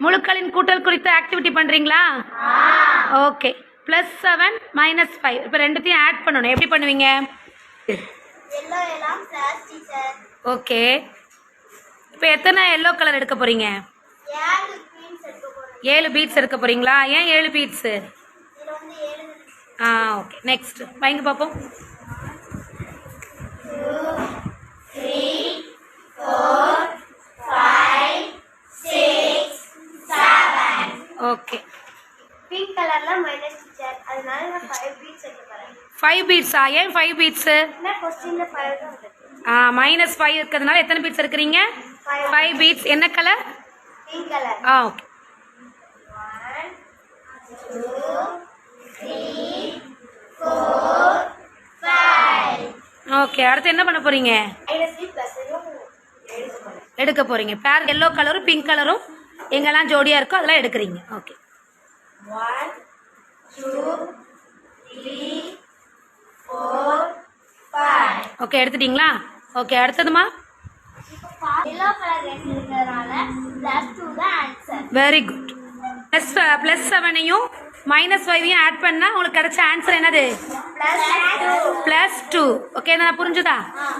முழுக்களின் கூட்டல் குறித்த ஆக்டிவிட்டி பண்ணுறீங்களா? ஓகே. +7 -5 இப்போ ரெண்டுத்தையும் ஆட் பண்ணணும். எப்படி பண்ணுவீங்க? ஓகே. இப்போ எத்தனை எல்லோ கலர் எடுக்க போகிறீங்க? 7 பீட்ஸ் எடுக்க போகிறீங்களா? ஏன் 7 பீட்ஸு? ஓகே. நெக்ஸ்ட் வைங்க பார்ப்போம். 2 3 4 5 6 7. ஓகே. பிங்க் கலர்ல மைனஸ் டீச்சர், அதனால நான் 5 பீட்ஸ் எடுக்க போறேன். 5 பீட்ஸா? ஏன் 5 பீட்ஸ்? நான் क्वेश्चनல 5 தான் இருக்கு. -5 இருக்கிறதுனால எத்தனை பீட்ஸ் எடுக்கிறீங்க? 5 பீட்ஸ். என்ன colour? Pink colour. Okay. 1 2 3 4 5. Okay. அடுத்து என்ன பண்ண போறீங்க? எடுக்க போறீங்க. பேர் எல்லோ கலரும் பிங்க் கலரும் எங்கெல்லாம் ஜோடியா இருக்கோ அதெல்லாம் எடுக்கிறீங்க. ஓகே. 1 2 3 4 5. ஓகே. எடுத்துட்டீங்களா? ஓகே. அடுத்ததுமா? எல்லோ கலர் ரெண்டு இருக்கிறதுனால +2 தான் ஆன்சர். Very good. +7ஐயும் -5ஐயும் ஆட் பண்ணா உங்களுக்கு கிடைச்ச ஆன்சர் என்னது? +2. +2. ஓகே. நான் புரிஞ்சுதா?